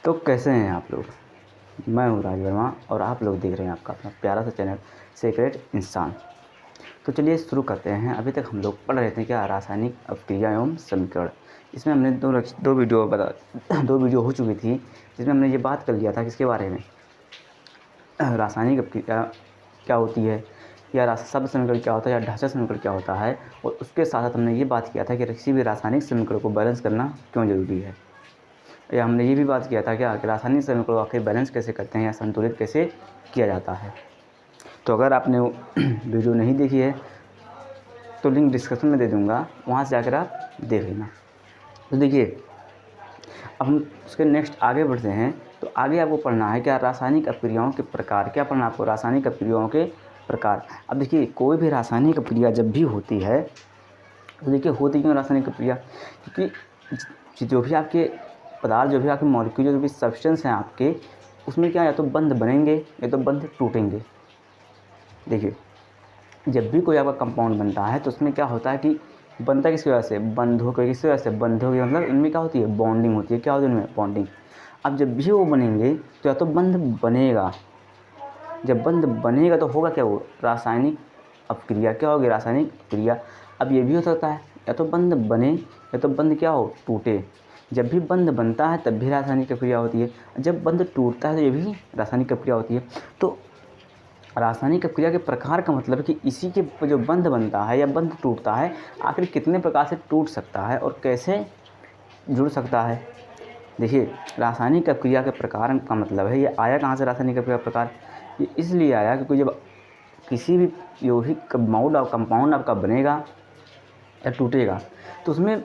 तो कैसे हैं आप लोग। मैं हूँ राज वर्मा और आप लोग देख रहे हैं आपका अपना प्यारा सा चैनल सीक्रेट इंसान। तो चलिए शुरू करते हैं। अभी तक हम लोग पढ़ रहे थे क्या, रासायनिक अपक्रिया एवं समीकरण। इसमें हमने दो वीडियो हो चुकी थी जिसमें हमने ये बात कर लिया था किसके बारे में, रासायनिक अपक्रिया क्या होती है, या शब्द समीकरण क्या होता है, या ढांचा समीकरण क्या होता है। और उसके साथ साथ हमने ये बात किया था कि किसी भी रासायनिक समीकरण को बैलेंस करना क्यों जरूरी है। या हमने ये भी बात किया था कि रासायनिक समीकरण को आखिर बैलेंस कैसे करते हैं या संतुलित कैसे किया जाता है। तो अगर आपने वीडियो नहीं देखी है तो लिंक डिस्क्रिप्शन में दे दूँगा, वहाँ से जाकर आप देख लेना। तो देखिए, अब हम उसके नेक्स्ट आगे बढ़ते हैं। तो आगे आपको पढ़ना है क्या, रासायनिक अपक्रियाओं के प्रकार। क्या पढ़ना आपको, रासायनिक अपक्रियाओं के प्रकार। अब देखिए, कोई भी रासायनिक अपक्रिया जब भी होती है तो देखिए होती क्यों रासायनिक अपक्रिया, क्योंकि जो भी आपके पदार्थ, जो भी आपके मॉलिक्यूल, जो भी सब्सटेंस हैं आपके, उसमें क्या या तो बंध बनेंगे या तो बंध टूटेंगे। देखिए, जब भी कोई आपका कंपाउंड बनता है तो उसमें क्या होता है कि बनता किसकी वजह से, बंधों की। किसकी वजह से, बंधों की। मतलब इनमें क्या होती है, बॉन्डिंग होती है। क्या होती है इनमें, बॉन्डिंग। अब जब भी वो बनेंगे तो या तो बंध बनेगा, जब बंध बनेगा तो होगा क्या, वो रासायनिक अपक्रिया। क्या होगी, रासायनिक अपक्रिया। अब ये भी हो सकता है या तो बंध बने या तो बंध क्या हो, टूटे। जब भी बंध बनता है तब भी रासायनिक अपक्रिया होती है, जब बंध टूटता है तो ये भी रासायनिक अपक्रिया होती है। तो रासायनिक अपक्रिया के प्रकार का मतलब है कि इसी के जो बंध बनता है या बंध टूटता है, आखिर कितने प्रकार से टूट सकता है और कैसे जुड़ सकता है। देखिए, रासायनिक अपक्रिया के प्रकार का मतलब है, ये आया कहाँ से रासायनिक अपक्रिया प्रकार, ये इसलिए आया क्योंकि जब किसी भी जो भी कंपाउंड आपका बनेगा या टूटेगा तो उसमें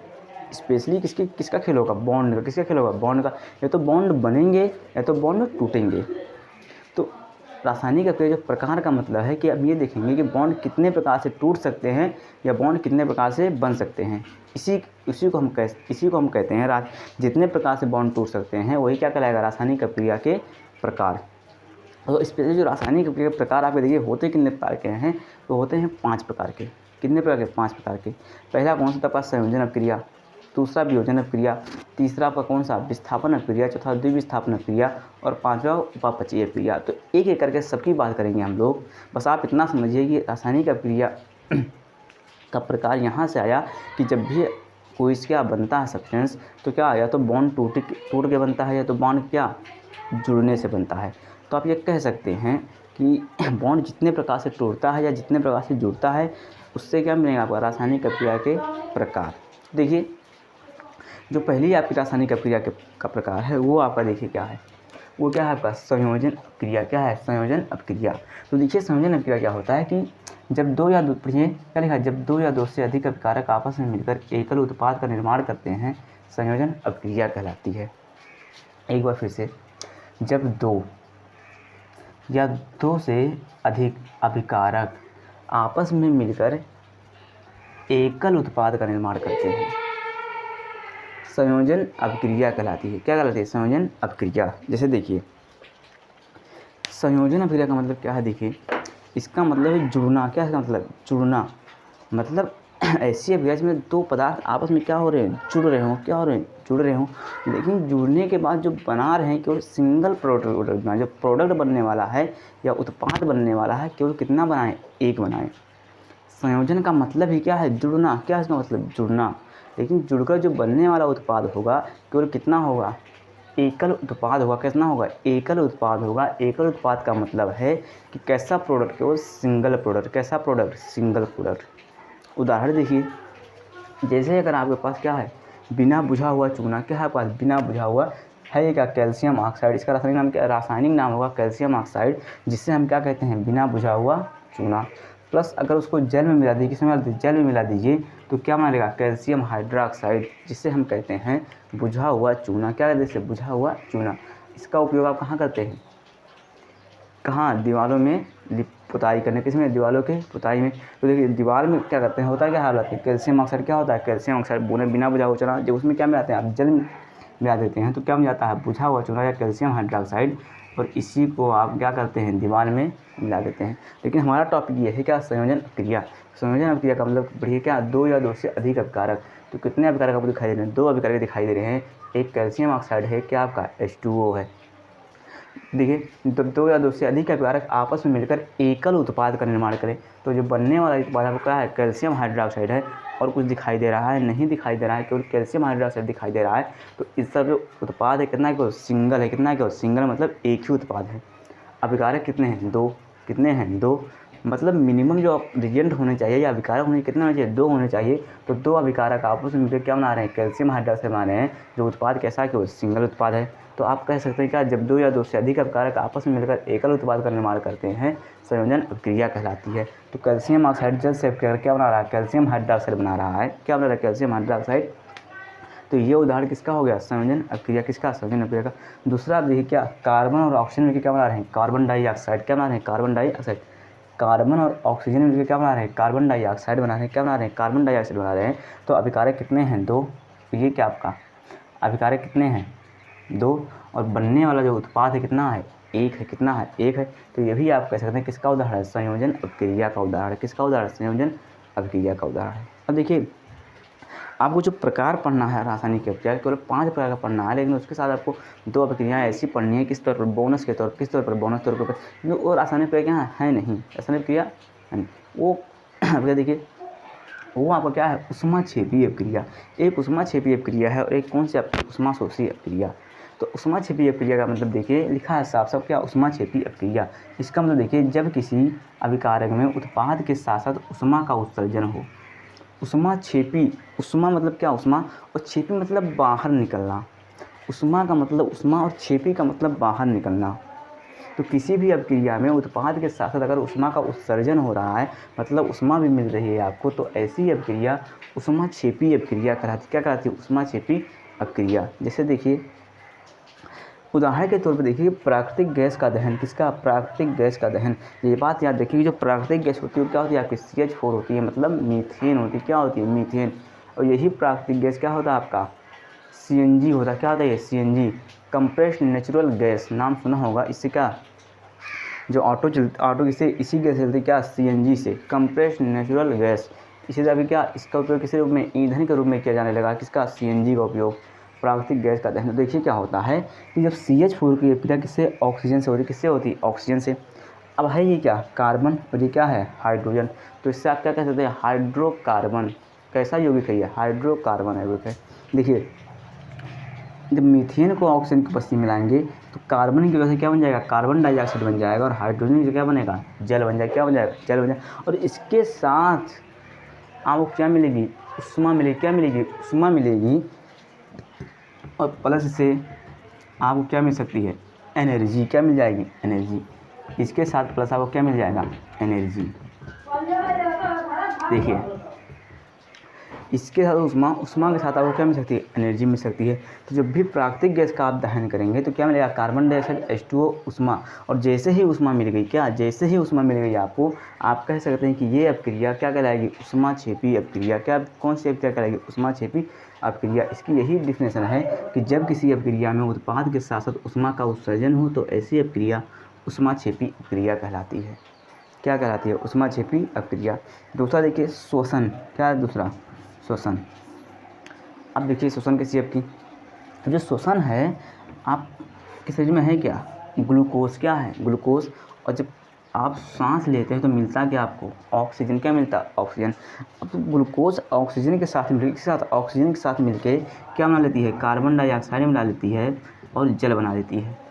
स्पेशली किसका खेल होगा, बॉन्ड का। किसका खेल होगा, बॉन्ड का। या तो बॉन्ड बनेंगे या तो बॉन्ड टूटेंगे। तो रासायनिक अपक्रिया जो प्रकार का मतलब है कि अब ये देखेंगे कि बॉन्ड कितने प्रकार से टूट सकते हैं या बॉन्ड कितने प्रकार से बन सकते हैं। इसी को हम कहते हैं जितने प्रकार से बॉन्ड टूट सकते हैं वही क्या कहलाएगा, रासायनिक अपक्रिया के प्रकार। तो स्पेशली जो रासायनिक अपक्रिया के प्रकार आपके देखिए होते कितने प्रकार के हैं, तो होते हैं 5 प्रकार के। कितने प्रकार के, 5 प्रकार के। पहला कौन सा, आपका संयोजन अपक्रिया। दूसरा वियोजन अपक्रिया। तीसरा आपका कौन सा, विस्थापन अपक्रिया। चौथा द्विविस्थापन अपक्रिया। और पांचवा उपापचयी अपक्रिया। तो एक एक करके सबकी बात करेंगे हम लोग। बस आप इतना समझिए कि रासायनिक अपक्रिया का प्रकार यहाँ से आया कि जब भी कोई क्या बनता है सब्सटेंस, तो क्या या तो बॉन्ड टूट के बनता है या तो बॉन्ड क्या जुड़ने से बनता है। तो आप ये कह सकते हैं कि बॉन्ड जितने प्रकार से टूटता है या जितने प्रकार से जुड़ता है उससे क्या मिलेगा आपका, रासायनिक अपक्रिया के प्रकार। देखिए, जो पहली आपकी रासायनिक अपक्रिया का प्रकार है वो आपका देखिए क्या है, वो क्या है आपका, संयोजन अपक्रिया। क्या है, संयोजन अपक्रिया। तो देखिए, संयोजन अपक्रिया क्या होता है कि जब दो या दो, पढ़िए क्या लिखा है, जब दो या दो से अधिक अपकारक आपस में मिलकर एकल उत्पाद का निर्माण करते हैं, संयोजन अपक्रिया कहलाती है। एक बार फिर से, जब दो या दो से अधिक अभिकारक आपस में मिलकर एकल उत्पाद का निर्माण करते हैं, संयोजन अपक्रिया कहलाती है। क्या कहलाती है, संयोजन अपक्रिया। जैसे देखिए, संयोजन अपक्रिया का मतलब क्या है, देखिए इसका मतलब है जुड़ना। क्या है इसका मतलब, जुड़ना। मतलब ऐसी अपक्रिया जिसमें दो पदार्थ आपस में क्या हो रहे हैं, जुड़ रहे हों। क्या हो रहे हैं, जुड़ रहे हों। लेकिन जुड़ने के बाद जो बना रहे हैं केवल सिंगल प्रोडक्ट बनाए। जो प्रोडक्ट बनने वाला है या उत्पाद बनने वाला है केवल कितना बनाएं, एक बनाएं। संयोजन का मतलब ही क्या है, जुड़ना। क्या है इसका मतलब, जुड़ना। लेकिन जुड़कर जो बनने वाला उत्पाद होगा केवल कितना होगा, एकल उत्पाद होगा। कितना होगा, एकल उत्पाद होगा। एकल उत्पाद का मतलब है कि कैसा प्रोडक्ट, केवल सिंगल प्रोडक्ट। कैसा प्रोडक्ट, सिंगल प्रोडक्ट। उदाहरण देखिए, जैसे अगर आपके पास क्या है, बिना बुझा हुआ चूना। क्या है आपके पास, बिना बुझा हुआ है, ये क्या, कैल्शियम ऑक्साइड। इसका रासायनिक नाम क्या, रासायनिक नाम होगा कैल्शियम ऑक्साइड, जिससे हम क्या कहते हैं, बिना बुझा हुआ चूना। प्लस अगर उसको जल में मिला दीजिए, किसमें मिला दीजिए, जल में मिला दीजिए, तो क्या बनेगा, कैल्शियम हाइड्रोक्साइड, जिससे हम कहते हैं बुझा हुआ चूना। क्या कहते हैं इसे, बुझा हुआ चूना। इसका उपयोग आप कहाँ करते हैं, कहाँ, दीवारों में पुताई करने। किसमें, दीवारों के पुताई में। तो देखिए, दीवार में क्या करते हैं, होता है क्या हालत है, कैल्शियम ऑक्साइड। क्या होता है, कैल्शियम ऑक्साइड बोले बिना बुझा हुआ चूना। जब उसमें क्या मिलाते हैं आप, जल मिला देते हैं, तो क्या मिल जाता है, बुझा हुआ चूना या कैल्शियम हाइड्रोक्साइड। और इसी को आप क्या करते हैं, दीवार में मिला देते हैं। लेकिन हमारा टॉपिक ये है क्या, संयोजन अपक्रिया। संयोजन अपक्रिया का मतलब बढ़िया क्या, दो या दो से अधिक अपकारक। तो कितने अभिकारक आपको दिखाई दे रहे हैं? 2 अभिकारक दिखाई दे रहे हैं। एक कैल्शियम ऑक्साइड है, क्या आपका H2O है। देखिए जब 2 या 2 से अधिक अभिकारक आपस में मिलकर एकल उत्पाद का निर्माण करें तो जो बनने वाला उत्पाद आपको क्या है? कैल्शियम हाइड्रोक्साइड है। और कुछ दिखाई दे रहा है? नहीं दिखाई दे रहा है, केवल कैल्शियम हाइड्रोक्साइड दिखाई दे रहा है। तो इसका जो उत्पाद है कितना है? केवल सिंगल है। कितना है? केवल सिंगल, मतलब एक ही उत्पाद है। अभिकारक कितने हैं? 2। कितने हैं? 2। मतलब मिनिमम जो रिएजेंट होने चाहिए या अभिकारक होने कितने होने चाहिए? 2 होने चाहिए। तो 2 अभिकारक आपस में मिलकर क्या बना रहे हैं? कैल्शियम हाइड्रोक्साइड बना रहे हैं। जो उत्पाद कैसा है? केवल सिंगल उत्पाद है। तो आप कह सकते हैं क्या? जब 2 या 2 से अधिक अभिकारक आपस में मिलकर एकल उत्पाद का निर्माण करते हैं, संयोजन अभिक्रिया कहलाती है। तो कैल्शियम ऑक्साइड जल से क्या बना रहा है? कैल्शियम हाइड्रोक्साइड बना रहा है। क्या बना रहा है? Calcium hydroxide. तो ये उदाहरण किसका हो गया? संयोजन अभिक्रिया। किसका? संयोजन अभिक्रिया का। दूसरा देखिए क्या, कार्बन और ऑक्सीजन मिलकर क्या बना रहे हैं? Carbon dioxide. क्या बना रहे हैं? Carbon dioxide. कार्बन और ऑक्सीजन मिलकर क्या बना रहे हैं? कार्बन डाइऑक्साइड बना रहे हैं। क्या बना रहे हैं? कार्बन डाइऑक्साइड बना रहे हैं। तो अभिकारक कितने हैं? 2। तो ये क्या आपका अभिकारक कितने हैं? 2। और बनने वाला जो उत्पाद है कितना है? 1 है। कितना है? 1 है। तो ये भी आप कह सकते हैं किसका उदाहरण है? संयोजन अभिक्रिया का उदाहरण है। किसका उदाहरण? संयोजन अभिक्रिया का उदाहरण है। अब देखिए आपको जो प्रकार पढ़ना है रासायनिक अभिक्रिया, केवल 5 प्रकार का पढ़ना है, लेकिन उसके साथ आपको 2 अभिक्रियाएँ ऐसी पढ़नी है किस तौर पर? बोनस के तौर पर। किस तौर पर? बोनस तौर पर। क्योंकि वो रासायनिक प्रक्रिया है नहीं, रासायनिक क्रिया है नहीं वो। भैया देखिए वो आपका क्या है? ऊष्माक्षेपीय अभिक्रिया। एक ऊष्माक्षेपीय अभिक्रिया है और एक कौन सी आपकी? ऊष्माशोषी अभिक्रिया। तो ऊष्माक्षेपीय अभिक्रिया का मतलब देखिए लिखा है साफ साफ, क्या? ऊष्माक्षेपीय अभिक्रिया। इसका मतलब देखिए जब किसी अभिकारक में उत्पाद के साथ साथ ऊष्मा का उत्सर्जन हो। ऊष्माक्षेपी, ऊष्मा मतलब क्या? ऊष्मा, और क्षेपी मतलब बाहर निकलना। ऊष्मा का मतलब ऊष्मा और क्षेपी का मतलब बाहर निकलना। तो किसी भी अभिक्रिया में उत्पाद के साथ साथ अगर ऊष्मा का उत्सर्जन हो रहा है, मतलब ऊष्मा भी मिल रही है आपको, तो ऐसी अभिक्रिया ऊष्माक्षेपी अभिक्रिया कहलाती। क्या कहलाती है? ऊष्माक्षेपी अभिक्रिया। जैसे देखिए उदाहरण के तौर पर देखिए प्राकृतिक गैस का दहन। किसका? प्राकृतिक गैस का दहन। ये बात याद रखिए, जो प्राकृतिक गैस होती है वो क्या होती है आपकी? CH4 होती है, मतलब मीथेन होती है। क्या होती है? मीथेन। और यही प्राकृतिक गैस क्या होता है आपका? CNG होता है। क्या होता है ये? CNG, compressed natural gas. नाम सुना होगा। इससे क्या जो ऑटो इससे इसी गैस चलती, क्या? CNG से, कंप्रेस्ड नेचुरल गैस। इसी तरह अभी क्या इसका उपयोग किसी रूप में? ईंधन के रूप में किया जाने लगा। किसका? CNG का उपयोग, प्राकृतिक गैस का दहन। देखिए क्या होता है कि जब CH4 की अभिक्रिया किससे? ऑक्सीजन से होती है। किससे होती है? ऑक्सीजन से। अब है ये क्या? कार्बन, और ये क्या है? हाइड्रोजन। तो इससे आप क्या कह सकते हैं? हाइड्रोकार्बन। कैसा यौगिक है ये? हाइड्रोकार्बन यौगिक है। देखिए जब मीथेन को ऑक्सीजन की उपस्थिति मिलाएंगे तो कार्बन की वजह से क्या बन जाएगा? कार्बन डाइऑक्साइड बन जाएगा। और हाइड्रोजन की क्या बनेगा? जल बन जाएगा। क्या बन जाएगा? जल बन जाएगा। और इसके साथ आपको क्या मिलेगी? ऊष्मा मिलेगी। क्या मिलेगी? ऊष्मा मिलेगी। और प्लस से आपको क्या मिल सकती है? एनर्जी। क्या मिल जाएगी? एनर्जी। इसके साथ प्लस आपको क्या मिल जाएगा? एनर्जी। देखिए इसके साथ ऊष्मा, ऊष्मा के साथ आपको क्या मिल सकती है? एनर्जी मिल सकती है। तो जब भी प्राकृतिक गैस का आप दहन करेंगे तो क्या मिलेगा? कार्बन डाइऑक्साइड, H2O, ऊष्मा। और जैसे ही ऊष्मा मिल गई, क्या? जैसे ही ऊष्मा मिल गई आपको, आप कह सकते हैं कि ये अभिक्रिया क्या कहलाएगी? ऊष्माक्षेपी अभिक्रिया। क्या? कौन सी अभिक्रिया कहलाएगी? ऊष्माक्षेपी अभिक्रिया। इसकी यही डिफिनेशन है कि जब किसी अभिक्रिया में उत्पाद के साथ साथ ऊष्मा का उत्सर्जन हो तो ऐसी अभिक्रिया ऊष्माक्षेपी अभिक्रिया कहलाती है। क्या कहलाती है? ऊष्माक्षेपी अभिक्रिया। दूसरा देखिए श्वसन। क्या है दूसरा? श्वसन। अब देखिए श्वसन किसी आपकी, तो जो श्वसन है आपके शरीर में है क्या? ग्लूकोज। क्या है? ग्लूकोज। और जब आप सांस लेते हैं तो मिलता क्या आपको? ऑक्सीजन। क्या मिलता? ऑक्सीजन। अब तो ग्लूकोज ऑक्सीजन के साथ मिलकर, किसके साथ? ऑक्सीजन के साथ मिलकर क्या बना लेती है? कार्बन डाइऑक्साइड बना लेती है और जल बना लेती है।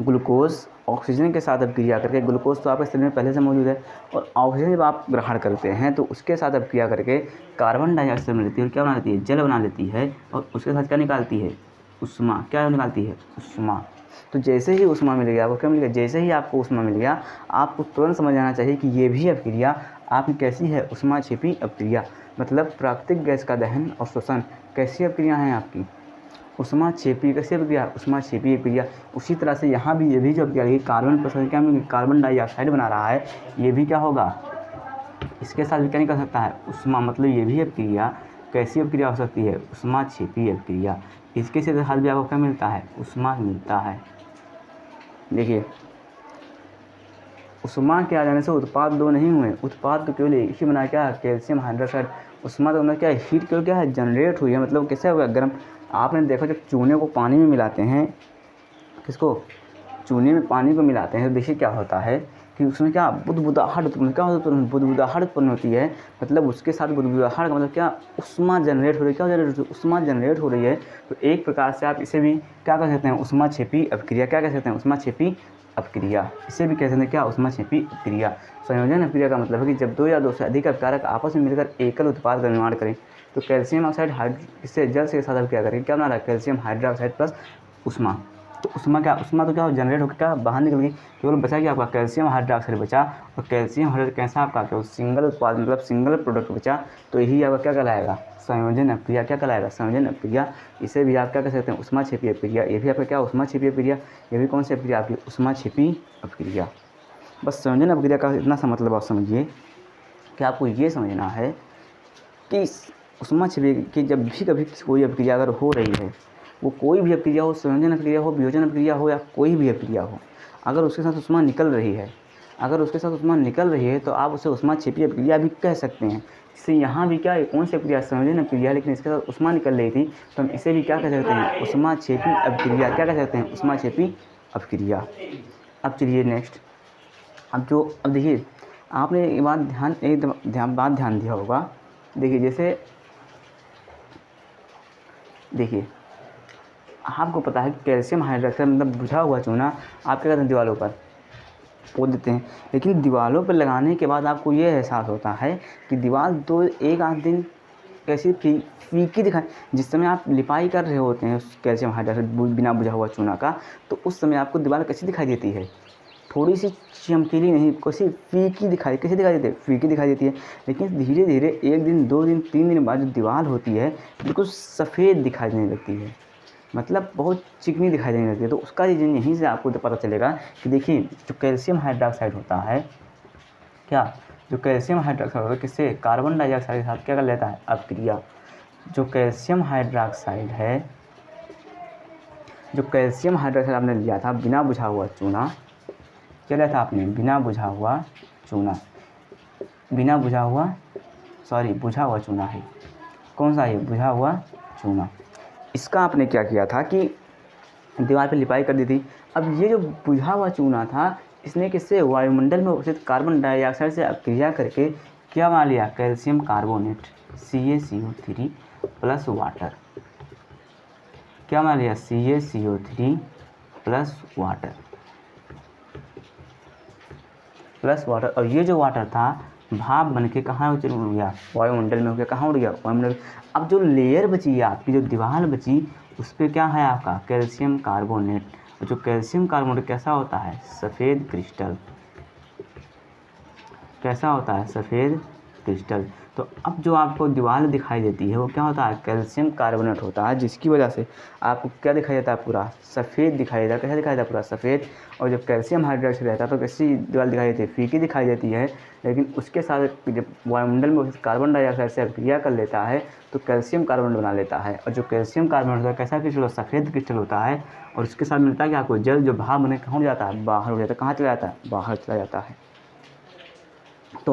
ग्लूकोज ऑक्सीजन के साथ अभिक्रिया करके, ग्लूकोज तो आपके शरीर में पहले से मौजूद है, और ऑक्सीजन जब आप ग्रहण करते हैं तो उसके साथ अभिक्रिया करके कार्बन डाइऑक्साइड बना लेती है और क्या बना लेती है? जल बना लेती है। और उसके साथ क्या निकालती है? ऊष्मा। क्या निकालती है? ऊष्मा। तो जैसे ही ऊष्मा मिल गया आपको, क्या मिल गया? जैसे ही आपको ऊष्मा मिल गया, आपको तुरंत समझ आना चाहिए कि ये भी अभिक्रिया आपकी कैसी है? ऊष्माक्षेपी अभिक्रिया। मतलब प्राकृतिक गैस का दहन और श्वसन कैसी अभिक्रिया हैं आपकी? ऊष्माक्षेपी। कैसी अभिक्रिया? ऊष्माक्षेपी अभिक्रिया। उसी तरह से यहाँ भी ये भी जो अभिक्रिया कार्बन प्लस क्या मिलेगी? कार्बन डाइऑक्साइड बना रहा है, ये भी क्या होगा? इसके साथ भी क्या निकल सकता है? ऊष्मा। मतलब ये भी अभिक्रिया कैसी अभिक्रिया हो सकती है? ऊष्माक्षेपी अभिक्रिया। इसके साथ भी आपको क्या मिलता है? ऊष्मा मिलता है। देखिए ऊष्मा के आ जाने से उत्पाद 2 नहीं हुए, उत्पाद तो केवल एक ही बना। क्या? Calcium hydroxide. उष्मा तो मतलब क्या है, हीट केवल क्या है जनरेट हुई है, मतलब कैसे होगा गर्म। आपने देखो जब चूने को पानी में मिलाते हैं, किसको, चूने में पानी को मिलाते हैं, तो देखिए क्या होता है कि उसमें क्या बुदबुदाहट उत्पन्न, क्या होता है बुदबुदाहट उत्पन्न होती है। मतलब उसके साथ बुदबुदाहट का मतलब क्या, उष्मा जनरेट हो रही है। क्या जनरेट हो रही है, उष्मा जनरेट हो रही है। तो एक प्रकार से आप इसे भी क्या कह सकते हैं, उष्माक्षेपी अपक्रिया। क्या कह सकते हैं, उष्माक्षेपी अपक्रिया। इसे भी कह सकते हैं क्या, उष्माक्षेपी अपक्रिया। संयोजन अपक्रिया का मतलब है कि जब दो या दो से अधिक अपकारक आपस में मिलकर एकल उत्पाद का निर्माण करें। तो कैल्शियम ऑक्साइड इससे जल के साथ क्या करेंगे, क्या बना रहा है, कैल्शियम हाइड्रोक्साइड प्लस उष्मा। तो उष्मा क्या, उष्मा तो क्या जनरेट होकर क्या बाहर निकल गई, केवल बचा क्या आपका कैल्शियम हाइड्रोक्साइड बचा। और कैल्शियम हाइड्रोक्साइड कैसा आपका, केवल सिंगल उत्पाद मतलब सिंगल प्रोडक्ट बचा। तो यही आपका क्या कहलाएगा, संयोजन अपक्रिया। क्या कहलाएगा, संयोजन अपक्रिया। इसे भी आप क्या कह सकते हैं, उष्माक्षेपी अपक्रिया। ये भी आपका क्या, उष्माक्षेपी अपक्रिया। ये भी कौन सी अपक्रिया आपकी, उष्माक्षेपी अपक्रिया। बस संयोजन अपक्रिया का इतना सा मतलब आप समझिए कि आपको ये समझना है कि उष्माक्षेपी की जब भी कभी कोई अपक्रिया अगर हो रही है, वो कोई भी अपक्रिया हो, संयोजन अपक्रिया हो, वियोजन अपक्रिया हो, या कोई भी अपक्रिया हो, अगर उसके साथ उष्मा निकल रही है, अगर उसके साथ उष्मा निकल रही है तो आप उसे उष्माक्षेपी अपक्रिया भी कह सकते हैं। इससे यहाँ भी क्या है, कौन सी अपक्रिया, संयोजन अपक्रिया, लेकिन इसके साथ उष्मा निकल रही थी, तो हम इसे भी क्या कह सकते हैं, उष्माक्षेपी अपक्रिया। क्या कह सकते हैं, उष्माक्षेपी अपक्रिया। अब चलिए नेक्स्ट, अब देखिए आपने एक बात ध्यान दिया होगा। देखिए जैसे देखिए आपको पता है कि कैल्शियम हाइड्रोक्साइड मतलब बुझा हुआ चूना आप क्या करते हैं, दीवारों पर पोत देते हैं। लेकिन दीवारों पर लगाने के बाद आपको ये एहसास होता है कि दीवार दो एक आध दिन कैसी फीकी दिखाई। जिस समय आप लिपाई कर रहे होते हैं उस कैल्शियम हाइड्रोक्साइड बिना बुझा हुआ चूना का, तो उस समय आपको दीवार कैसी दिखाई देती है, थोड़ी सी चमकीली नहीं, कैसी फीकी दिखाई, कैसी दिखाई देती है, फीकी दिखाई देती है। लेकिन धीरे धीरे एक दिन, दो दिन, 3 दिन बाद जो दीवार होती है बिल्कुल सफ़ेद दिखाई देने लगती है, मतलब बहुत चिकनी दिखाई देने लगती है। तो उसका रीज़न यहीं से आपको पता चलेगा कि देखिए जो कैल्शियम हाइड्रोक्साइड होता है, क्या, जो कैल्शियम हाइड्रोक्साइड होता है किससे, कार्बन डाइऑक्साइड के साथ क्या कर लेता है, अपक्रिया। जो कैल्शियम हाइड्रोक्साइड है, जो कैल्शियम हाइड्रोक्साइड आपने लिया था बिना बुझा हुआ चूना, क्या लिया था आपने, बिना बुझा हुआ चूना, बिना बुझा हुआ, सॉरी बुझा हुआ चूना है, कौन सा है, बुझा हुआ चूना। इसका आपने क्या किया था कि दीवार पे लिपाई कर दी थी। अब ये जो बुझा हुआ चूना था, इसने किससे, वायुमंडल में उपस्थित कार्बन डाइऑक्साइड से अपक्रिया करके क्या बना लिया, calcium carbonate CaCO3 plus water. क्या बना लिया, CaCO3 प्लस वाटर, और ये जो वाटर था भाप बन के कहाँ उड़ गया, वायुमंडल में हो गया, कहाँ उड़ गया, वायुमंडल। अब जो लेयर बची है आपकी, जो दीवार बची, उस पर क्या है आपका, कैल्शियम कार्बोनेट। और जो कैल्शियम कार्बोनेट कैसा होता है, सफ़ेद क्रिस्टल, कैसा होता है, सफ़ेद क्रिस्टल। तो अब जो आपको दीवार दिखाई देती है वो क्या होता है, कैल्शियम कार्बोनेट होता है, जिसकी वजह से आपको क्या दिखाई देता है, पूरा सफ़ेद दिखाई देता है। कैसा दिखाई देता है, पूरा सफ़ेद। और जब कैल्शियम हाइड्रोक्साइड रहता है तो कैसी दीवार दिखाई देती है, फीकी दिखाई देती है। लेकिन उसके साथ जब वायुमंडल में कार्बन डाइऑक्साइड से अभिक्रिया कर लेता है तो कैल्शियम कार्बोनेट बना लेता है। और जो कैल्शियम कार्बोनेट होता है कैसा क्रिस्टल, सफ़ेद क्रिस्टल होता है। और उसके साथ मिलता है कि आपको जल जो भाप बने कहाँ उड़ जाता है, बाहर उड़ जाता है। कहाँ चला जाता है, बाहर चला जाता है। तो